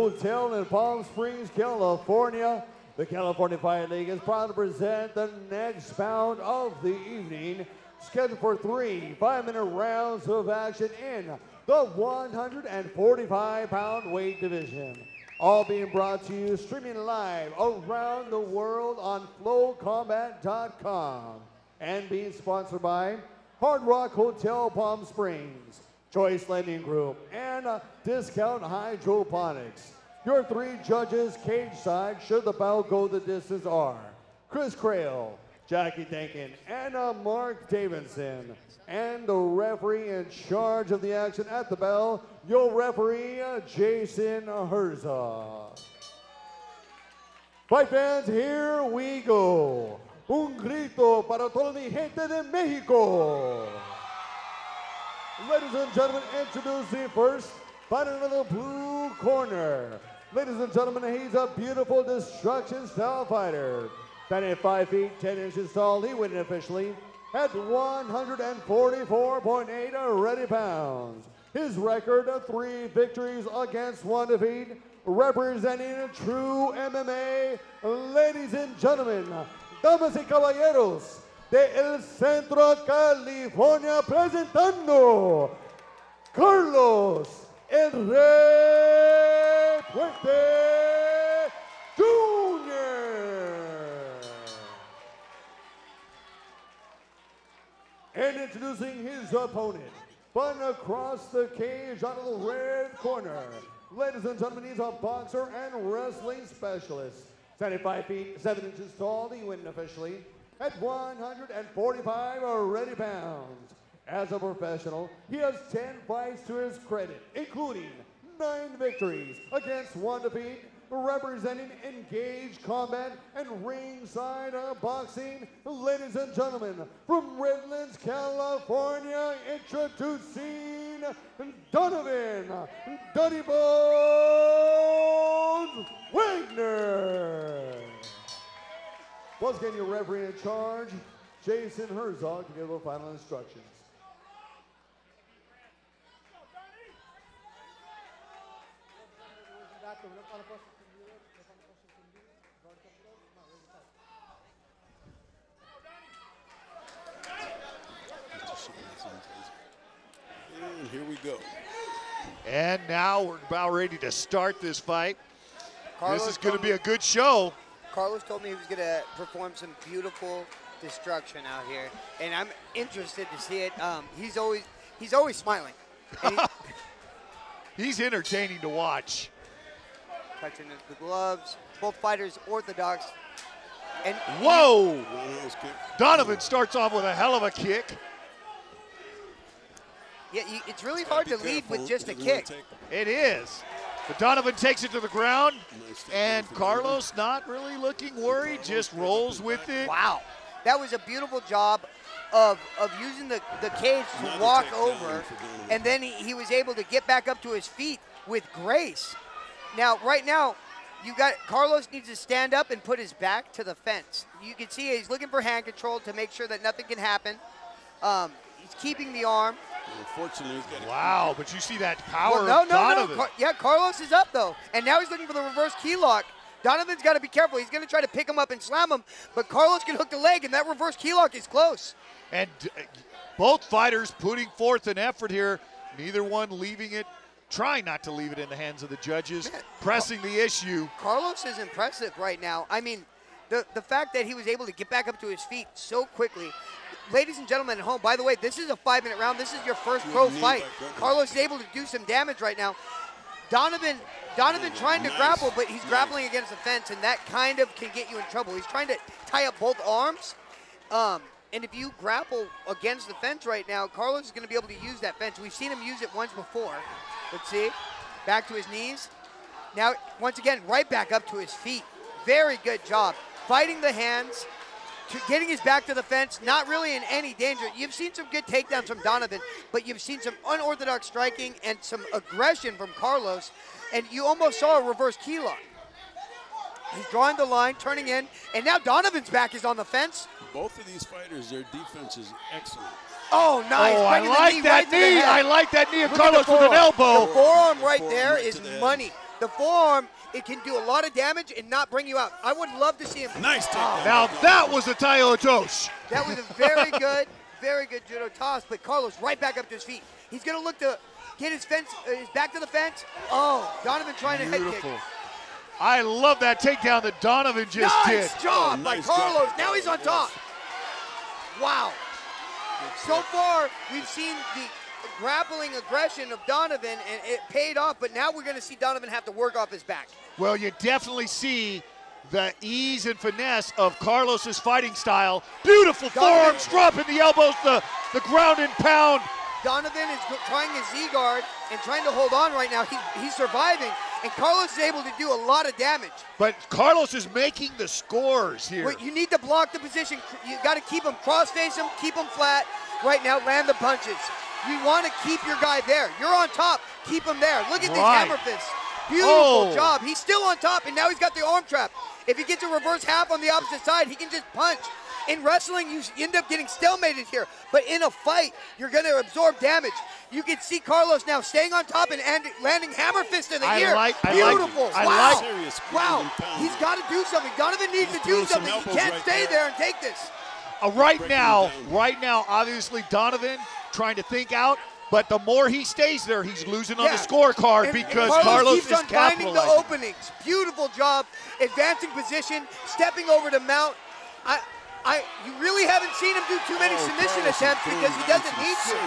Hotel in Palm Springs, California. The California Fight League is proud to present the next bout of the evening, scheduled for 3 5-minute rounds of action in the 145-pound weight division. All being brought to you streaming live around the world on flowcombat.com and being sponsored by Hard Rock Hotel Palm Springs, Choice Lending Group, and Discount Hydroponics. Your 3 judges cage side should the bout go the distance are Chris Crail, Jackie Denkin, and Mark Davidson. And the referee in charge of the action at the bell, your referee, Jason Herzog. Fight fans, here we go. Un grito para toda mi gente de Mexico. Ladies and gentlemen, introducing first, fighting in the blue corner. Ladies and gentlemen, he's a beautiful destruction style fighter. Standing at 5 feet, 10 inches tall, he wins officially at 144.8 ready pounds. His record of 3 victories against 1 defeat, representing a true MMA. Ladies and gentlemen, damas y caballeros, de El Centro California, presentando Carlos El Rey Puentes Jr. And introducing his opponent, fighting across the cage out of the red corner. Ladies and gentlemen, he's a boxer and wrestling specialist. 75 feet, 7 inches tall, he wins officially at 145 ready pounds. As a professional, he has 10 fights to his credit, including 9 victories against 1 defeat, representing engaged combat and ringside boxing. Ladies and gentlemen, from Redlands, California, introducing Donovan Donny Bones Wegner. Once again, your referee in charge, Jason Herzog, to give the final instructions. And here we go. And now we're about ready to start this fight. Carlos, this is going to be a good show. Carlos told me he was going to perform some beautiful destruction out here, and I'm interested to see it. He's always smiling. And he's entertaining to watch. Touching the gloves, both fighters orthodox. And whoa! Donovan starts off with a hell of a kick. Yeah, it's really hard to lead with just a kick. It is. But Donovan takes it to the ground, and Carlos not really looking worried, just rolls with it. Wow. That was a beautiful job of using the cage to walk over, and then he was able to get back up to his feet with grace. Now, right now, Carlos needs to stand up and put his back to the fence. You can see he's looking for hand control to make sure that nothing can happen. He's keeping the arm. Unfortunately, he's got wow, but you see that power well, of Donovan. Yeah, Carlos is up, though. And now he's looking for the reverse key lock. Donovan's got to be careful. He's going to try to pick him up and slam him, but Carlos can hook the leg, and that reverse key lock is close. And both fighters putting forth an effort here, neither one leaving it, trying not to leave it in the hands of the judges, pressing the issue. Carlos is impressive right now. I mean, the fact that he was able to get back up to his feet so quickly. Ladies and gentlemen at home, by the way, this is a 5-minute round. This is your first pro fight. Carlos is able to do some damage right now. Donovan trying to grapple, but he's grappling against the fence, and that kind of can get you in trouble. He's trying to tie up both arms, and if you grapple against the fence right now, Carlos is going to be able to use that fence. We've seen him use it once before. Let's see. Back to his knees. Now, once again, right back up to his feet. Very good job. Fighting the hands, getting his back to the fence, not really in any danger. You've seen some good takedowns from Donovan, but you've seen some unorthodox striking and some aggression from Carlos, and you almost saw a reverse key lock. He's drawing the line, turning in, and now Donovan's back is on the fence. Both of these fighters, their defense is excellent. Oh, nice. Oh, I like that knee. I like that knee of Carlos with an elbow. The forearm right there is money. The forearm, it can do a lot of damage and not bring you out. I would love to see him. Nice takedown. Now that was a Tayotosh. That was a very good judo toss, but Carlos right back up to his feet. He's going to look to get his back to the fence. Oh, Donovan trying to head kick. I love that takedown that Donovan just did. Nice job by Carlos. Now he's on top. Wow. So far, we've seen the grappling aggression of Donovan, and it paid off, but now we're going to see Donovan have to work off his back. Well, you definitely see the ease and finesse of Carlos's fighting style. Beautiful forearms, dropping the elbows, the ground and pound. Donovan is trying his Z-guard and trying to hold on right now. He's surviving, and Carlos is able to do a lot of damage. But Carlos is making the scores here. But you need to block the position. You got to keep him, cross-face him, keep him flat. Right now, land the punches. You want to keep your guy there. You're on top. Keep him there. Look at these hammer fists. Beautiful job. He's still on top, and now he's got the arm trap. If he gets a reverse half on the opposite side, he can just punch. In wrestling, you end up getting stalemated here. But in a fight, you're going to absorb damage. You can see Carlos now staying on top and landing hammer fist in the ear. Beautiful. Wow. He's got to do something. Donovan needs to do something. He can't stay there and take this. Right now, obviously Donovan trying to think out, but the more he stays there, he's losing on the scorecard because Carlos keeps on finding the openings. Beautiful job, advancing position, stepping over to mount. You really haven't seen him do too many submission attempts because he doesn't need to.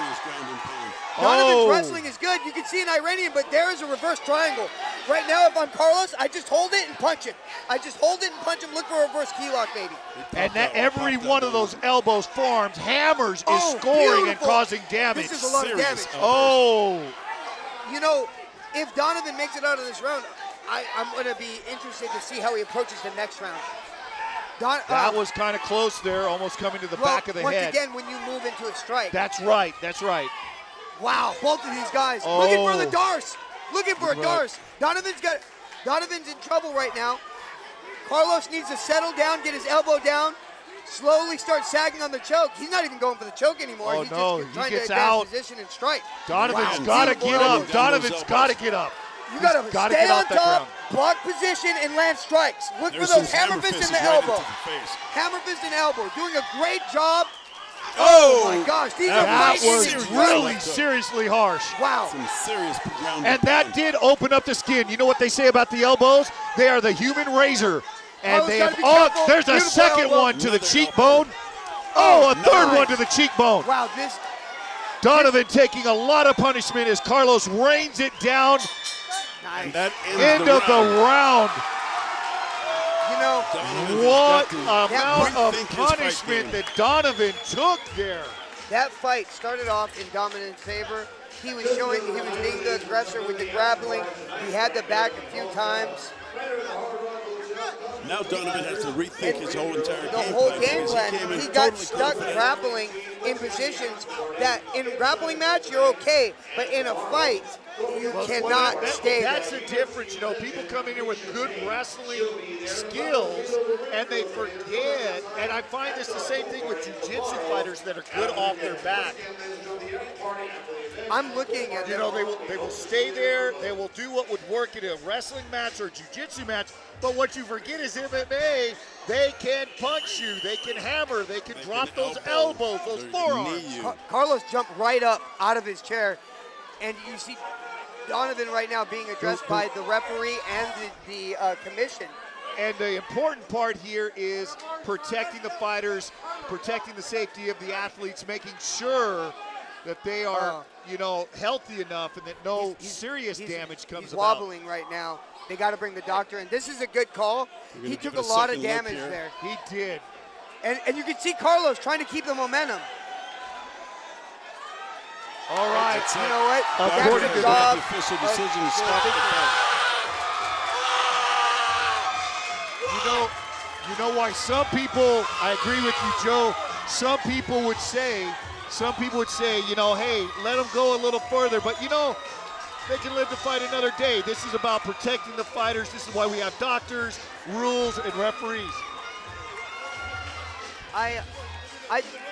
Donovan's wrestling is good. You can see an Iranian, but there is a reverse triangle. Right now, if I'm Carlos, I just hold it and punch it. I just hold it and punch him, look for a reverse key lock, baby. And that every one of those elbows, forearms, hammers is scoring and causing damage. This is a lot of damage. You know, if Donovan makes it out of this round, I'm going to be interested to see how he approaches the next round. That was kind of close there, almost coming to the back of the head. Once again, when you move into a strike. That's right. Wow, both of these guys looking for the Darce. Looking for a Darce. Donovan's in trouble right now. Carlos needs to settle down, get his elbow down, slowly start sagging on the choke. He's not even going for the choke anymore. He's just trying to advance position and strike. Donovan's got to get up. Donovan's got to get up. You got to stay on top, block position, and land strikes. Look for those hammer fists in the elbow. Hammer fist and elbow. Doing a great job. Oh my gosh, that was really seriously harsh. Wow. Some serious ground. And that did open up the skin. You know what they say about the elbows? They are the human razor. And they have, there's a second one to the cheekbone. A third one to the cheekbone. Wow, Donovan taking a lot of punishment as Carlos rains it down. Nice. That end of the round. You know, what amount of punishment that Donovan took there. That fight started off in Donovan's favor. He was being the aggressor with the grappling. He had the back a few times. Now Donovan has to rethink his whole entire game plan. He got stuck grappling in positions that in a grappling match you're okay, but in a fight you cannot stay there. That's the difference, you know. People come in here with good wrestling skills and they forget, and I find this the same thing with jiu-jitsu fighters that are good off their back. I'm looking at them. They will stay there, they will do what would work in a wrestling match or a jiu-jitsu match, but what you forget is MMA, they can punch you, they can hammer, they can drop those elbows, those forearms. Carlos jumped right up out of his chair, and you see Donovan right now being addressed by the referee and the commission. And the important part here is protecting the fighters, protecting the safety of the athletes, making sure that they are, healthy enough and that no serious damage comes he's about. Wobbling right now. They got to bring the doctor in. This is a good call. He took a lot of damage there. He did. And you can see Carlos trying to keep the momentum. All right. You know what? According to the official decision to stop the fight. You know why some people, I agree with you, Joe, some people would say, hey, let them go a little further, but they can live to fight another day. This is about protecting the fighters. This is why we have doctors, rules, and referees.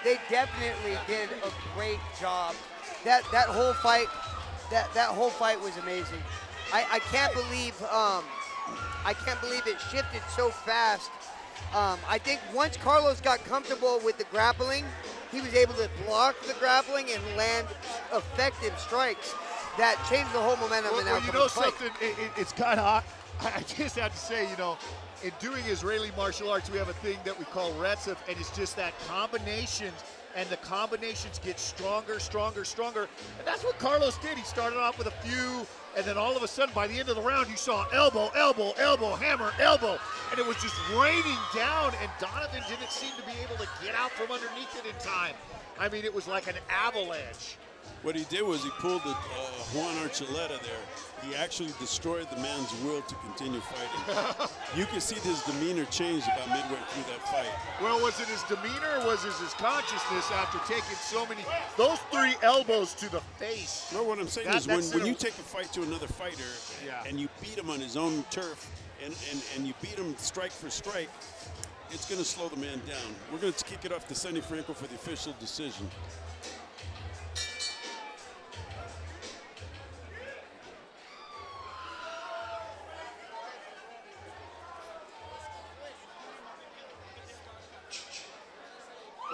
They definitely did a great job. That whole fight was amazing. I can't believe it shifted so fast. I think once Carlos got comfortable with the grappling, he was able to block the grappling and land effective strikes that changed the whole momentum. Well, and outcome you know of the fight. something? It's kind of, I just have to say, you know, in doing Israeli martial arts, we have a thing that we call retzef, and it's just that combinations, and the combinations get stronger, stronger, stronger. And that's what Carlos did. He started off with a few, and then all of a sudden, by the end of the round, you saw elbow, elbow, elbow, hammer, elbow, and it was just raining down, and Donovan didn't seem to be able to get out from underneath it in time. I mean, it was like an avalanche. What he did was he pulled the Juan Archuleta there. He actually destroyed the man's will to continue fighting. You can see his demeanor change about midway through that fight. Well, was it his demeanor or was it his consciousness after taking so many, those 3 elbows to the face? No, what I'm saying is when you take a fight to another fighter and you beat him on his own turf and you beat him strike for strike, it's going to slow the man down. We're going to kick it off to Sonny Franco for the official decision.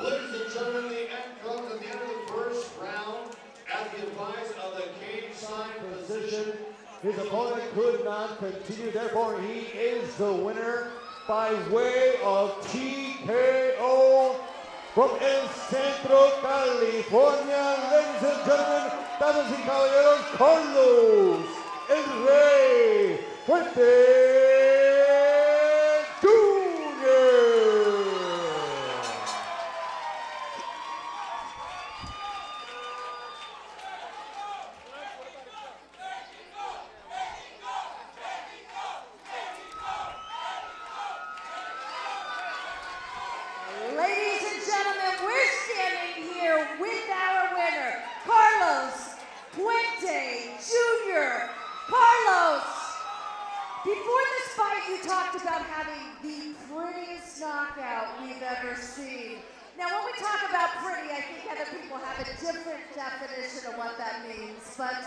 Ladies and gentlemen, the end comes at the end of the first round. At the advice of the cage side position, his opponent could not continue. Therefore, he is the winner by way of TKO from El Centro, California. Ladies and gentlemen, damas y caballeros, Carlos El Rey Puentes. Ladies and gentlemen, we're standing here with our winner, Carlos Puentes Jr. Carlos, before this fight, you talked about having the prettiest knockout we've ever seen. Now, when we talk about pretty, I think other people have a different definition of what that means. But,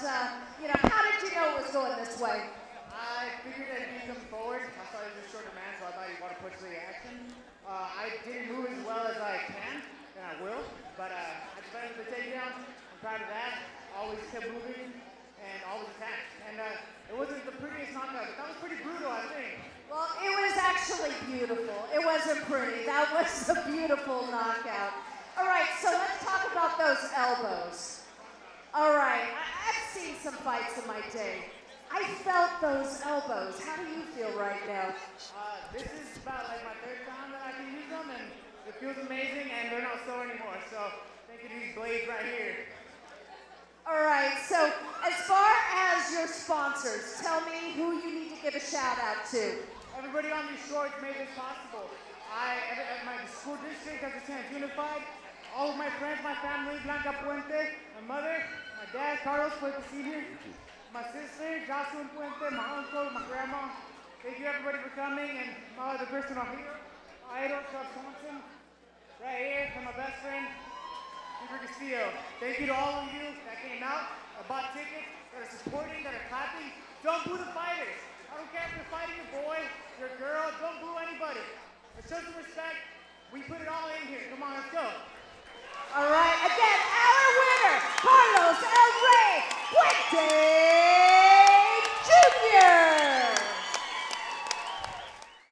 you know, how did you know it was going this way? I figured I'd beat him forward. I thought he was a shorter man, so I thought he'd want to push the action. I didn't move as well as I can, and I will, but I decided to take down. I'm proud of that. Always kept moving and always attacked. And it wasn't the prettiest knockout, but that was pretty brutal, I think. Well, it was actually beautiful. It wasn't pretty. That was a beautiful knockout. All right, so let's talk about those elbows. All right, I've seen some fights in my day. I felt those elbows. How do you feel right now? This is about like my 3rd time that I can use them, and it feels amazing, and they're not sore anymore. So thank you to these blades right here. All right, so as far as your sponsors, tell me who you need to give a shout out to. Everybody on these shorts made this possible. At my school district, as it stands unified, all of my friends, my family, Blanca Puente, my mother, my dad, Carlos Puente Sr., my sister, Jocelyn Puente, my uncle, my grandma. Thank you everybody for coming, and my other personal hero, my idol, Chuck Thompson, right here, and my best friend, Peter Castillo. Thank you to all of you that came out, that bought tickets, that are supporting, that are clapping. Don't boo the fighters. I don't care if you're fighting your boy, your girl, don't boo anybody. But show some respect. We put it all in here. Come on, let's go. All right, again, our winner, Carlos El Rey Puentes.